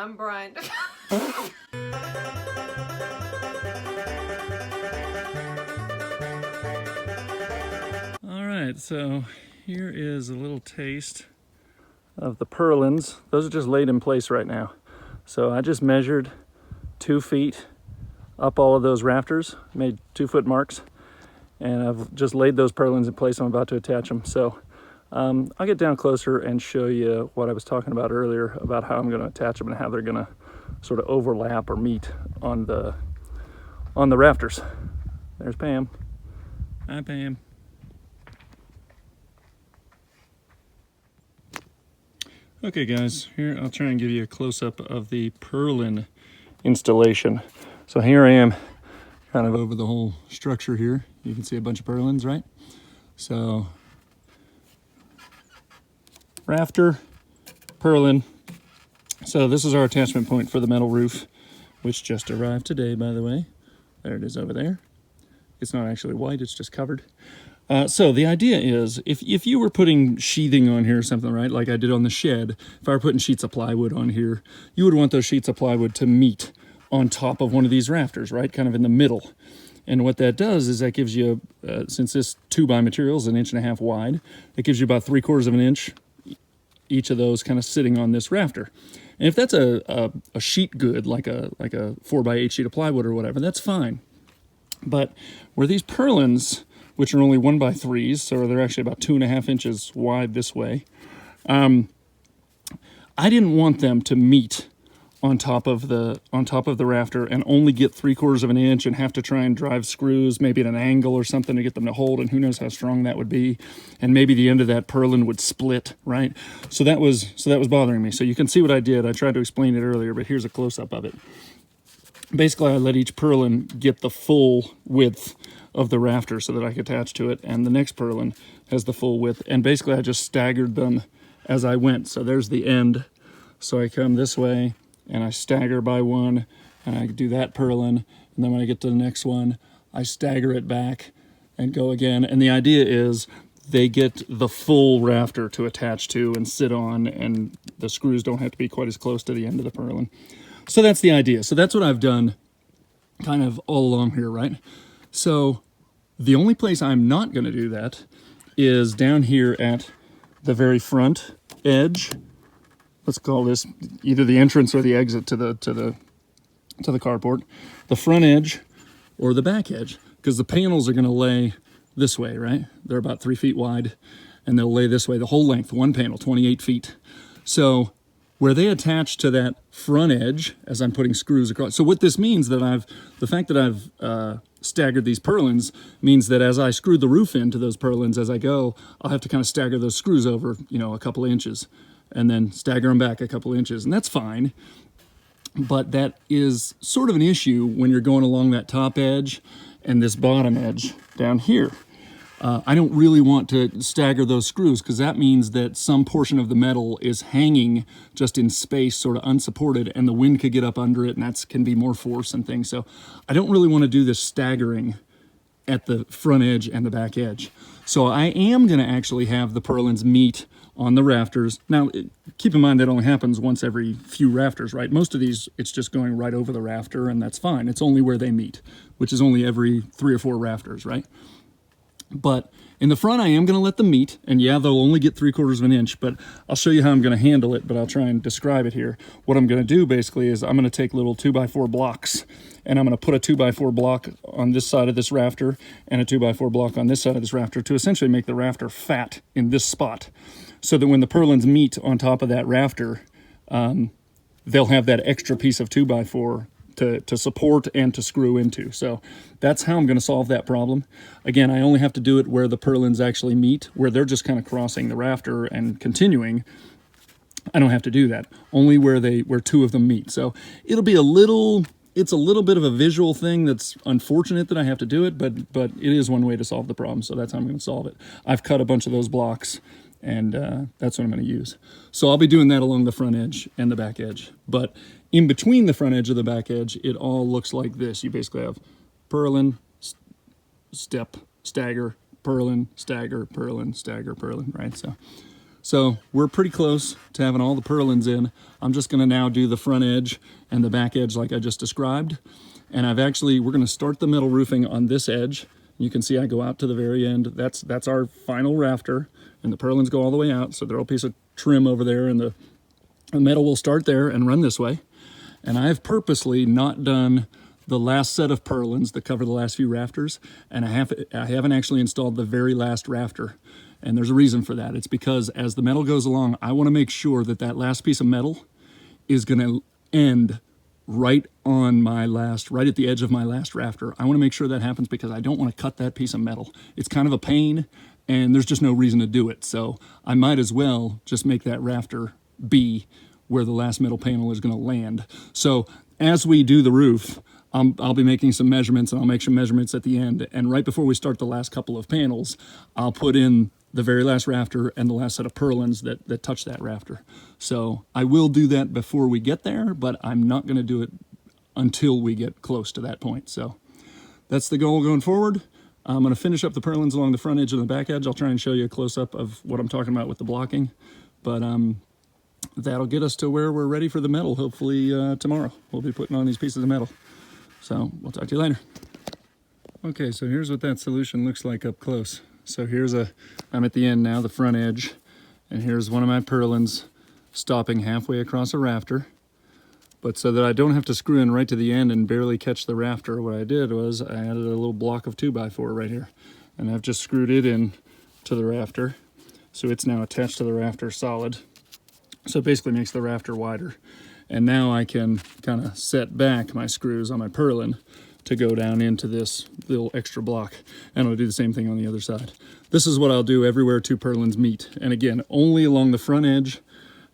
I'm Brian. All right, so here is a little taste of the purlins. Those are just laid in place right now. So I just measured 2 feet up all of those rafters, made 2-foot marks, and I've just laid those purlins in place. I'm about to attach them. So I'll get down closer and show you what I was talking about earlier about how I'm going to attach them and how they're going to sort of overlap or meet on the rafters. There's Pam. Hi, Pam. Okay guys, here I'll try and give you a close-up of the purlin installation. So here I am kind of over the whole structure here. You can see a bunch of purlins, right? So rafter, purlin. So this is our attachment point for the metal roof, which just arrived today, by the way. There it is over there. It's not actually white, it's just covered. So the idea is, if you were putting sheathing on here or something, right, like I did on the shed, if I were putting sheets of plywood on here, you would want those sheets of plywood to meet on top of one of these rafters, right, kind of in the middle. And what that does is that gives you, since this 2x material is 1.5 inches wide, it gives you about 3/4 of an inch, each of those kind of sitting on this rafter. And if that's a sheet good, like a 4x8 sheet of plywood or whatever, that's fine. But where these purlins, which are only 1x3s, so they're actually about 2.5 inches wide this way, I didn't want them to meet on top of the rafter and only get 3/4 of an inch and have to try and drive screws maybe at an angle or something to get them to hold, and who knows how strong that would be, and maybe the end of that purlin would split, right? So that was bothering me. So you can see what I did. I tried to explain it earlier, but here's a close-up of it. Basically, I let each purlin get the full width of the rafter so that I could attach to it, and the next purlin has the full width, and basically I just staggered them as I went. So there's the end. So I come this way and I stagger by one, and I do that purlin, and then when I get to the next one, I stagger it back and go again. And the idea is they get the full rafter to attach to and sit on, and the screws don't have to be quite as close to the end of the purlin. So that's the idea. So that's what I've done kind of all along here, right? So the only place I'm not going to do that is down here at the very front edge. Let's call this either the entrance or the exit to the carport. The front edge or the back edge, because the panels are going to lay this way, right? They're about 3 feet wide, and they'll lay this way the whole length, one panel, 28 feet. So where they attach to that front edge as I'm putting screws across. So what this means that the fact that I've staggered these purlins means that as I screw the roof into those purlins as I go, I'll have to kind of stagger those screws over, a couple of inches, and then stagger them back a couple of inches, and that's fine. But that is sort of an issue when you're going along that top edge and this bottom edge down here. I don't really want to stagger those screws, because that means that some portion of the metal is hanging just in space, sort of unsupported, and the wind could get up under it, and that can be more force and things. So I don't really want to do this staggering at the front edge and the back edge. So I am going to actually have the purlins meet on the rafters. Now, keep in mind that only happens once every few rafters, right? Most of these, it's just going right over the rafter, and that's fine. It's only where they meet, which is only every 3 or 4 rafters, right? But in the front, I am going to let them meet, and yeah, they'll only get 3/4 of an inch, but I'll show you how I'm going to handle it, but I'll try and describe it here. What I'm going to do basically is I'm going to take little 2x4 blocks, and I'm going to put a 2x4 block on this side of this rafter and a 2x4 block on this side of this rafter to essentially make the rafter fat in this spot, so that when the purlins meet on top of that rafter, they'll have that extra piece of 2x4 to support and to screw into. So that's how I'm going to solve that problem. Again, I only have to do it where the purlins actually meet, where they're just kind of crossing the rafter and continuing. I don't have to do that. Only where 2 of them meet. So it'll be it's a little bit of a visual thing that's unfortunate that I have to do it, but it is one way to solve the problem. So that's how I'm going to solve it. I've cut a bunch of those blocks, and that's what I'm going to use. So I'll be doing that along the front edge and the back edge. But in between the front edge and the back edge, it all looks like this. You basically have purlin, step, stagger, purlin, stagger, purlin, stagger, purlin, right? So we're pretty close to having all the purlins in. I'm just gonna now do the front edge and the back edge like I just described. And we're gonna start the metal roofing on this edge. You can see I go out to the very end. That's our final rafter, and the purlins go all the way out. So there'll be a piece of trim over there, and the metal will start there and run this way. And I've purposely not done the last set of purlins that cover the last few rafters, and I haven't actually installed the very last rafter. And there's a reason for that. It's because as the metal goes along, I want to make sure that that last piece of metal is going to end right at the edge of my last rafter. I want to make sure that happens because I don't want to cut that piece of metal. It's kind of a pain, and there's just no reason to do it. So I might as well just make that rafter be where the last metal panel is going to land. So as we do the roof, I'll be making some measurements, and I'll make some measurements at the end. And right before we start the last couple of panels, I'll put in the very last rafter and the last set of purlins that touch that rafter. So I will do that before we get there, but I'm not going to do it until we get close to that point. So that's the goal going forward. I'm going to finish up the purlins along the front edge and the back edge. I'll try and show you a close-up of what I'm talking about with the blocking. But that'll get us to where we're ready for the metal, hopefully tomorrow. We'll be putting on these pieces of metal. So we'll talk to you later. Okay, so here's what that solution looks like up close. So I'm at the end now, the front edge, and here's one of my purlins stopping halfway across a rafter. But so that I don't have to screw in right to the end and barely catch the rafter, what I did was I added a little block of 2x4 right here. And I've just screwed it in to the rafter. So it's now attached to the rafter solid. So it basically makes the rafter wider. And now I can kind of set back my screws on my purlin to go down into this little extra block. And I'll do the same thing on the other side. This is what I'll do everywhere 2 purlins meet. And again, only along the front edge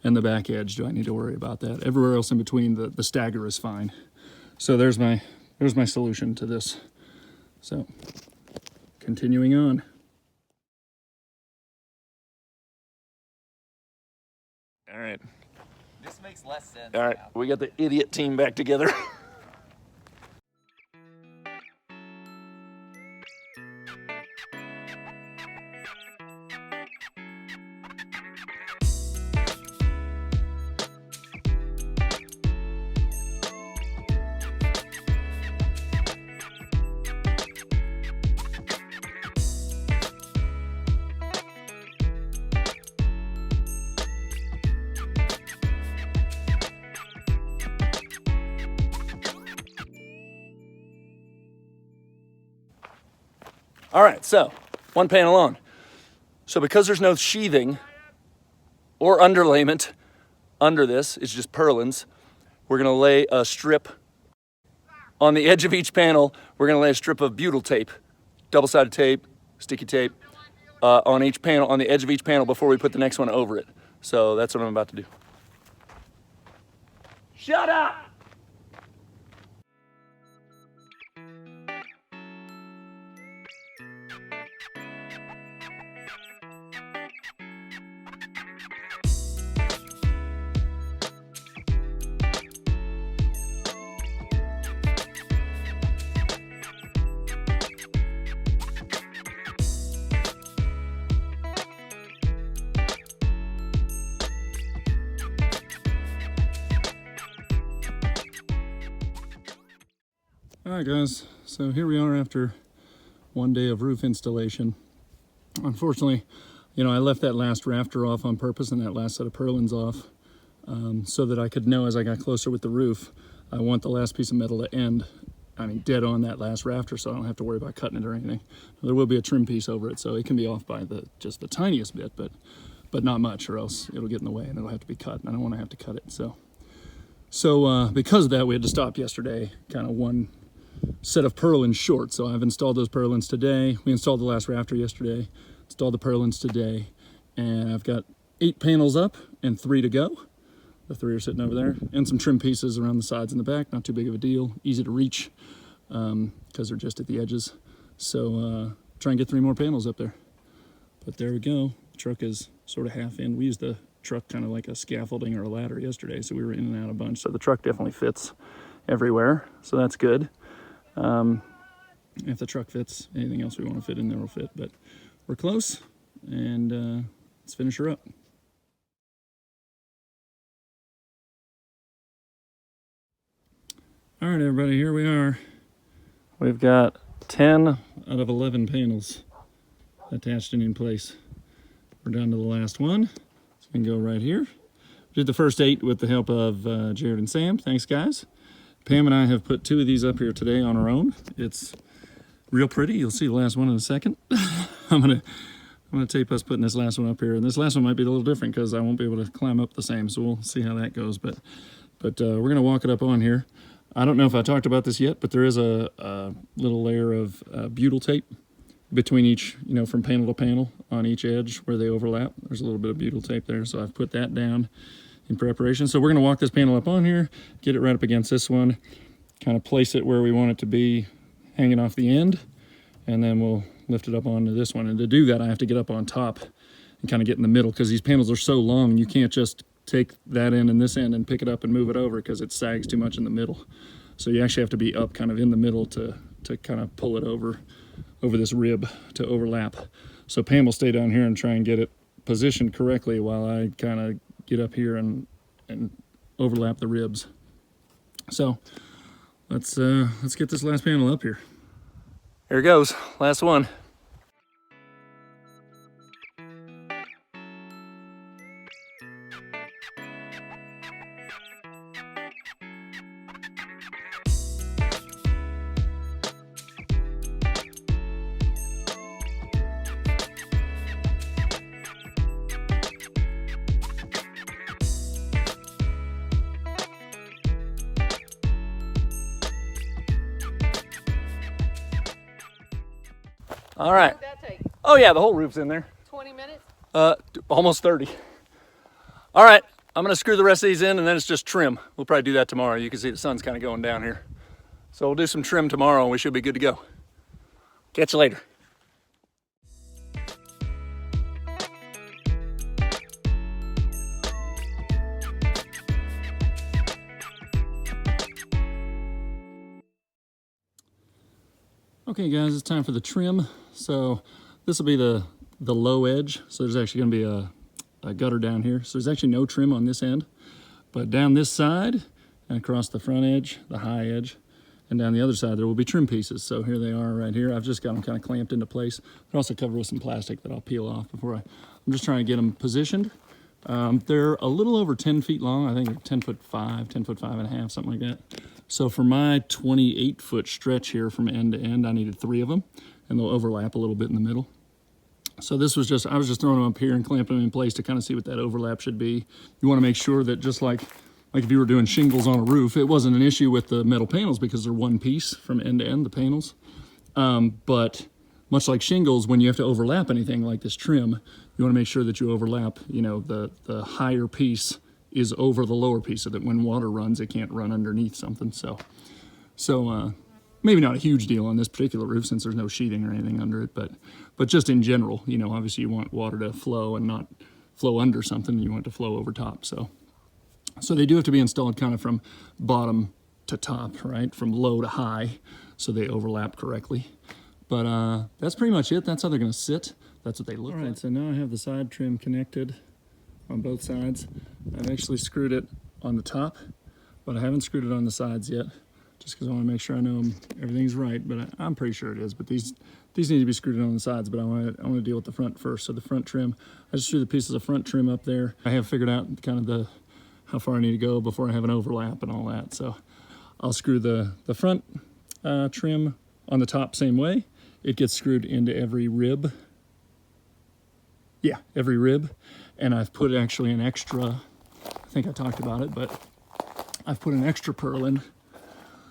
and the back edge do I need to worry about that. Everywhere else in between, the stagger is fine. So there's my solution to this. So continuing on. All right. This makes less sense. All right, now. we got the idiot team back together. All right, so one panel on. So because there's no sheathing or underlayment under this, it's just purlins, we're gonna lay a strip on the edge of each panel. We're gonna lay a strip of butyl tape, double-sided tape, sticky tape, on each panel, on the edge of each panel before we put the next one over it. So that's what I'm about to do. Shut up! All right, guys, so here we are after one day of roof installation. Unfortunately, I left that last rafter off on purpose and that last set of purlins off so that I could know as I got closer with the roof, I want the last piece of metal to end, dead on that last rafter, so I don't have to worry about cutting it or anything. There will be a trim piece over it, so it can be off by just the tiniest bit, but not much, or else it'll get in the way and it'll have to be cut, and I don't want to have to cut it. So because of that, we had to stop yesterday, kind of one set of purlins short. So I've installed those purlins today. We installed the last rafter yesterday, installed the purlins today, and I've got 8 panels up and 3 to go. The 3 are sitting over there, and some trim pieces around the sides and the back. Not too big of a deal, easy to reach because they're just at the edges. So try and get 3 more panels up there. But there we go. The truck is sort of half in. We used the truck kind of like a scaffolding or a ladder yesterday, so we were in and out a bunch. So the truck definitely fits everywhere, so that's good. If the truck fits, anything else we want to fit in there will fit, but we're close, and let's finish her up. All right, everybody, here we are. We've got 10 out of 11 panels attached and in place. We're down to the last one, so we can go right here. Did the first 8 with the help of Jared and Sam. Thanks, guys. Pam and I have put 2 of these up here today on our own. It's real pretty. You'll see the last one in a second. I'm gonna tape us putting this last one up here, and this last one might be a little different because I won't be able to climb up the same. So we'll see how that goes. But we're gonna walk it up on here. I don't know if I talked about this yet, but there is a little layer of butyl tape between each, from panel to panel on each edge where they overlap. There's a little bit of butyl tape there, so I've put that down in preparation. So we're gonna walk this panel up on here, get it right up against this one, kind of place it where we want it to be, hanging off the end, and then we'll lift it up onto this one. And to do that, I have to get up on top and kind of get in the middle, because these panels are so long, you can't just take that end and this end and pick it up and move it over because it sags too much in the middle. So you actually have to be up kind of in the middle to kind of pull it over this rib to overlap. So Pam will stay down here and try and get it positioned correctly while I kind of get up here and overlap the ribs. So let's get this last panel up here. Here it goes, last one. All right. What would that take? Oh yeah, the whole roof's in there. 20 minutes? Almost 30. All right, I'm gonna screw the rest of these in and then it's just trim. We'll probably do that tomorrow. You can see the sun's kind of going down here. So we'll do some trim tomorrow and we should be good to go. Catch you later. Okay guys, it's time for the trim. So this will be the low edge. So there's actually gonna be a gutter down here. So there's actually no trim on this end, but down this side and across the front edge, the high edge, and down the other side, there will be trim pieces. So here they are right here. I've just got them kind of clamped into place. They're also covered with some plastic that I'll peel off before I'm just trying to get them positioned. They're a little over 10 feet long. I think they're 10 foot 5, 10 foot 5 and a half, something like that. So for my 28-foot stretch here from end to end, I needed 3 of them, and they'll overlap a little bit in the middle. So this was I was just throwing them up here and clamping them in place to kind of see what that overlap should be. You want to make sure that just like if you were doing shingles on a roof, it wasn't an issue with the metal panels because they're one piece from end to end, the panels. But much like shingles, when you have to overlap anything like this trim, you want to make sure that you overlap, the higher piece is over the lower piece so that when water runs, it can't run underneath something. So maybe not a huge deal on this particular roof since there's no sheathing or anything under it, but just in general, obviously you want water to flow and not flow under something. You want it to flow over top. So they do have to be installed kind of from bottom to top, right? From low to high, so they overlap correctly. But that's pretty much it. That's how they're gonna sit. That's what they look like. All right, so now I have the side trim connected on both sides. I've actually screwed it on the top, but I haven't screwed it on the sides yet, just because I want to make sure I know everything's right, but I'm pretty sure it is. But these need to be screwed in on the sides, but I want to deal with the front first. So the front trim, I just threw the pieces of front trim up there. I have figured out kind of how far I need to go before I have an overlap and all that. So I'll screw the front trim on the top same way. It gets screwed into every rib. Yeah, every rib. And I've put actually an extra, I think I talked about it, but I've put an extra purlin.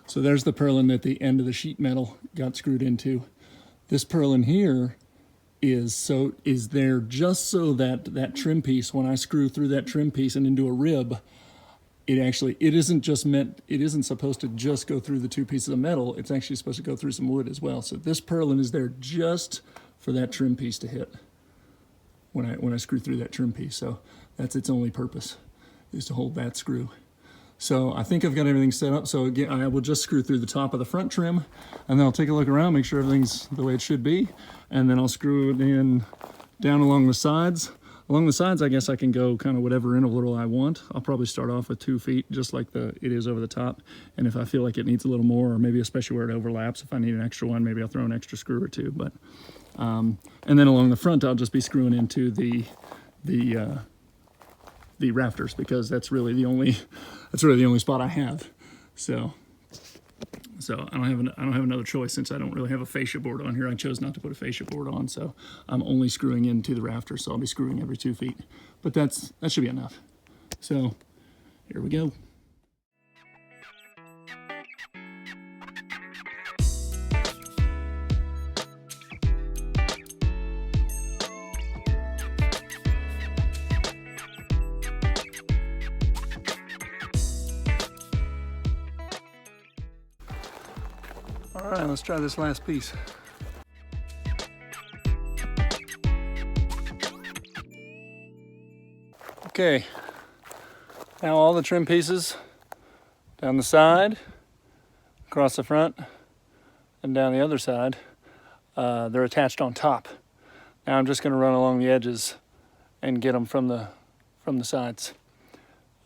So there's the purlin that the end of the sheet metal got screwed into. This purlin here is there just so that trim piece, when I screw through that trim piece and into a rib, it isn't supposed to just go through the 2 pieces of metal. It's actually supposed to go through some wood as well. So this purlin is there just for that trim piece to hit when I screw through that trim piece. So that's its only purpose, is to hold that screw. So I think I've got everything set up. So again, I will just screw through the top of the front trim, and then I'll take a look around, make sure everything's the way it should be. And then I'll screw it in down along the sides, Along the sides, I guess I can go kind of whatever interval I want. I'll probably start off with 2 feet, just like it is over the top. And if I feel like it needs a little more, or maybe especially where it overlaps, if I need an extra one, maybe I'll throw an extra screw or two. But and then along the front, I'll just be screwing into the rafters, because that's really the only spot I have. So I don't have another choice, since I don't really have a fascia board on here. I chose not to put a fascia board on, so I'm only screwing into the rafters. So I'll be screwing every 2 feet, but that should be enough. So here we go. All right, let's try this last piece. Okay, now all the trim pieces down the side, across the front, and down the other side, they're attached on top. Now I'm just going to run along the edges and get them from the sides.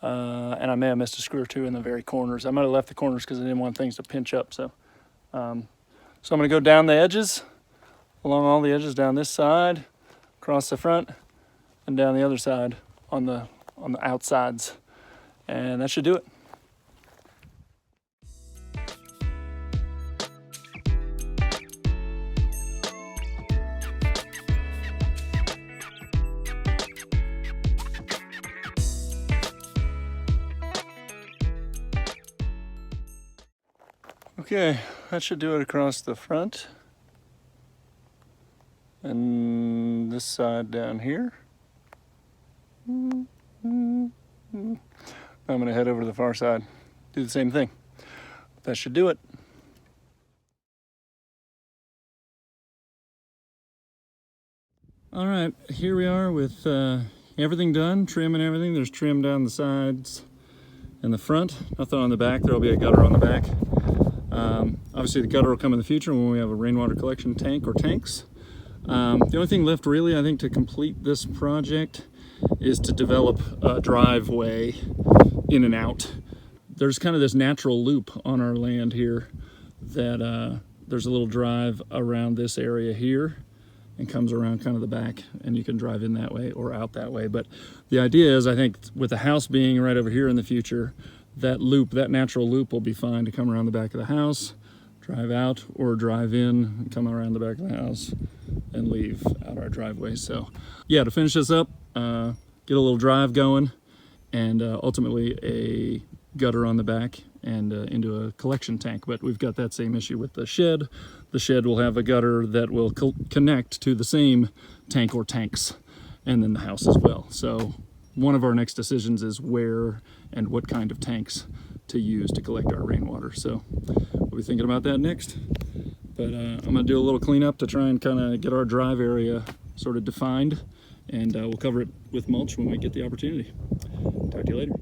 And I may have missed a screw or two in the very corners. I might have left the corners because I didn't want things to pinch up. So I'm going to go down the edges, along all the edges, down this side, across the front, and down the other side on the outsides, and that should do it. Okay, that should do it across the front, and this side down here. I'm going to head over to the far side, do the same thing. That should do it. All right, here we are with everything done, trim and everything. There's trim down the sides and the front, nothing on the back. There'll be a gutter on the back. Obviously the gutter will come in the future when we have a rainwater collection tank or tanks. The only thing left really, I think, to complete this project is to develop a driveway in and out. There's kind of this natural loop on our land here that there's a little drive around this area here and comes around kind of the back, and you can drive in that way or out that way. But the idea is, I think, with the house being right over here in the future, that loop, that natural loop, will be fine to come around the back of the house, drive out, or drive in and come around the back of the house and leave out our driveway. So yeah, to finish this up, get a little drive going, and ultimately a gutter on the back and into a collection tank. But we've got that same issue with the shed. The shed will have a gutter that will connect to the same tank or tanks, and then the house as well. So one of our next decisions is where and what kind of tanks to use to collect our rainwater. So we'll be thinking about that next. But I'm gonna do a little cleanup to try and kind of get our drive area sort of defined, and we'll cover it with mulch when we get the opportunity. Talk to you later.